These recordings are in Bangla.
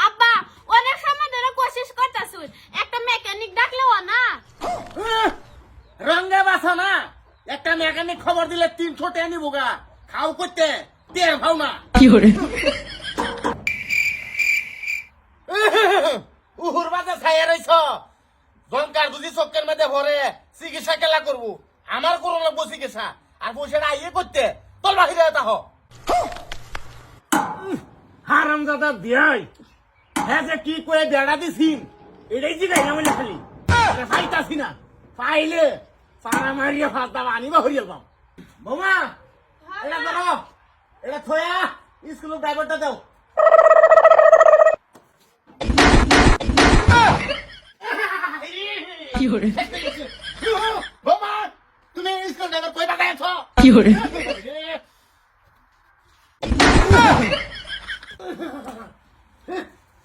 আব্বা অনেক সময় ধরে কোশিশ করতাছুন একটা মেকানিক ডাকলেও না রঙে বাসা না একটা মেকানিক খবর দিলে 300 টাকা নিবো গা খাও করতে টের ভাও না উহুর বাজে ছায়া রইছ জঙ্কার বুঝি চক্কের মধ্যে ভরে চিকিৎসা কেলা করবো আমার করো লাগবো চিকিৎসা আর পয়সাটা আইয়ে করতে তোর বাহিরে তাহ হারাম দাদা দিয়াই হ্যাঁ যে কি করে বেড়া দিছিন এটাই জিগাই না বলে খালি পাইতাছি না পাইলে পাড়া মারিয়ে ফাঁসদা আনিবা হরিয়ে পাম বৌমা এটা ধরো এটা থয়া স্কুলের ড্রাইভারটা দাও বৌমা তুমি স্কুল ড্রাইভার কই বাগাই আছো কি করে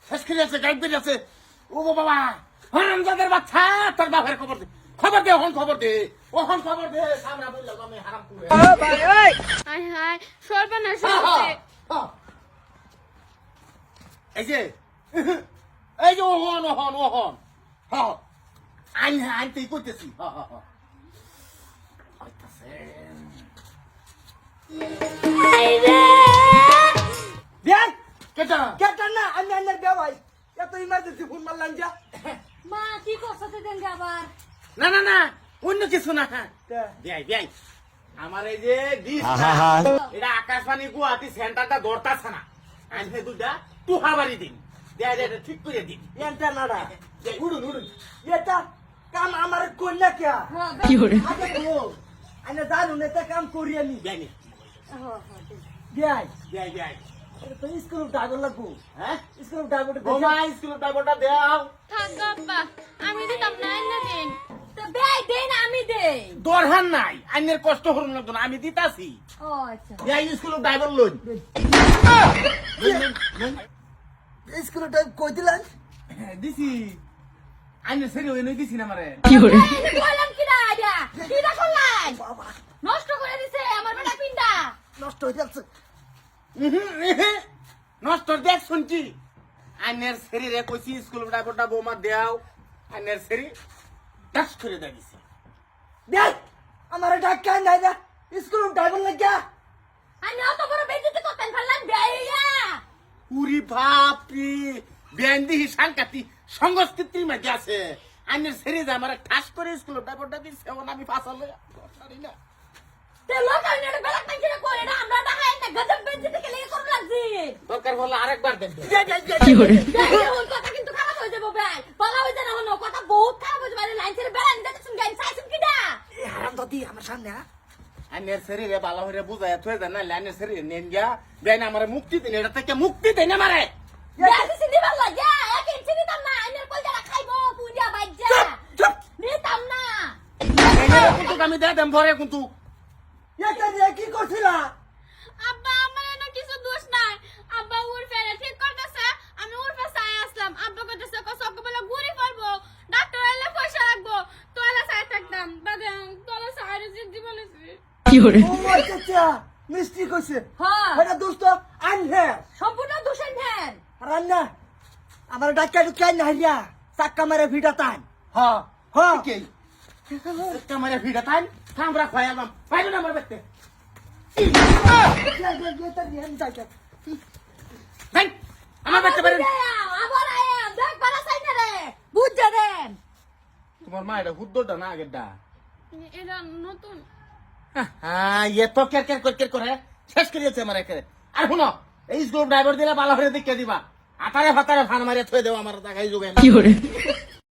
শেষ করে আছে গাইড বেরিয়ে আছে ও বাবা হারামজাদের বাচ্চা তোর বাপের খবর দে ওহন খবর দে সামনে বললাম আমি হারাম করে হাই হাই সর্বনাশ হচ্ছে এই যে ওহন আইন তুই করতেছি কেটা না আমি আন্নার বেওয়াই এত ইমার্জেন্সি ফোন মারলাম যা মা কি করছতে দেন আবার না অন্য কিছু না দেয় আমার এই যে এটা আকাশবাণী গুয়াহাটি সেন্টারটা দরতাছে না আনছে দুটা তুহাবাড়ি দিন দেয় ঠিক করে দিন এন্টা নাড়া উড়ুন এটা কাম আমার কন্যা কে কি করে আইনা জানুন এটা কাম করি আমি দেয় দেয় তো স্কুল ড্রাইভার লাগবো হ্যাঁ স্কুল ড্রাইভার বোমা স্কুল ড্রাইভারটা দাও থাক আব্বা আমি দিতাম না না দেন তো বেই দেন আমি দেই দরহান নাই আইনের কষ্ট করুন লাগতো না আমি দিতাছি ও আচ্ছা দেয় school driver loan school drive কই দিলেন দিছি আইনের সেরি হই নই দিছি না মারে বলেন কি না আইডা কি করলেন নষ্ট করে দিছে আমার বেটা পিন্ডা নষ্ট হয়ে যাচ্ছে নষ্ট দেখ শুনছি আইনের সেরি রে কইছি স্কুল ড্রাইভারটা বৌমা দেও আইনের সেরি টাচ করে দিছে দেখ আমার ডাক্তার নাই না স্কুল ড্রাইভার লাগিয়া আমি অত বড় বেইজ্জতি করতেন ফেললাম বেইয়া উরি বাপরি বেন্দি সাংকাতি সংস্কৃতির মধ্যে আছে আইনের সেরি যে আমার ঠাস করে স্কুল ড্রাইভারটা দিছে এখন আমি ফাসালে পারি না তে লোক আমি এটা বেলাক নাই করে করে না আমরা দেখাই না গজব বেইজ্জতি কে লাগি করব লাগছি দরকার বললে আরেকবার দেন কি করে ওর কথা কিন্তু খারাপ হয়ে যাবে ভাই বলা হই জানা হলো কথা বহুত খারাপ হয়ে যাবে লাইন ছেড়ে বেড়ান দেখছুন গাইন চাইছুন কিডা এই হারাম দাদি আমার সামনে আইনের সেরি রে ভালো হইরে বুঝায় থই দেন না লাইনের সেরি নেন গিয়া বেন আমারে মুক্তি দিন এটা থেকে মুক্তি দেন আমারে বেশি দিবার লাগা এক ইঞ্চি দিতাম না আইনের কলজাটা খাইবো পুইয়া বাইজা নিতাম না এনে কিন্তু আমি দে দেম ভরে কিন্তু এটা নিয়ে কি করছিলা আব্বা আমার এনে কিছু দোষ নাই আব্বা উর ফেরে ঠিক করতেছে আমি উর পাশে আসলাম আব্বা কইতেছে কসক বলে ঘুরি পড়বো ডাক্তার এলে পয়সা রাখবো তোলা সাই থাকতাম বাদে তোলা সাইরে জিদ্দি বলেছি কি করে ও মাইটা মিষ্টি কইছে হ্যাঁ এটা দোস্ত আনহে সম্পূর্ণ দোষের ধ্যান রান্না আমার ডাক্তার কেন হারিয়া চাক্কা মারে ভিড়া তান হ্যাঁ হ্যাঁ কি কামারে ভিড়া তাই আমরা খয়ালাম পাইলো না আমার বেতে ভাই আমার বেতে পারেন আবার আয়া দেখ বালা সাই না রে বুঝ দেন তোমার মা এটা হুদ্দটা না আগেরটা এটা নতুন হ্যাঁ এ তো কের করে শেষ করিয়েছে আমার একে আর শুনো এই স্কুল ড্রাইভার দিলে ভালো হয়ে দেখে দিবা আতারে ফাতারে ফান মারিয়ে থয়ে দেবো আমার দেখাই যোগাই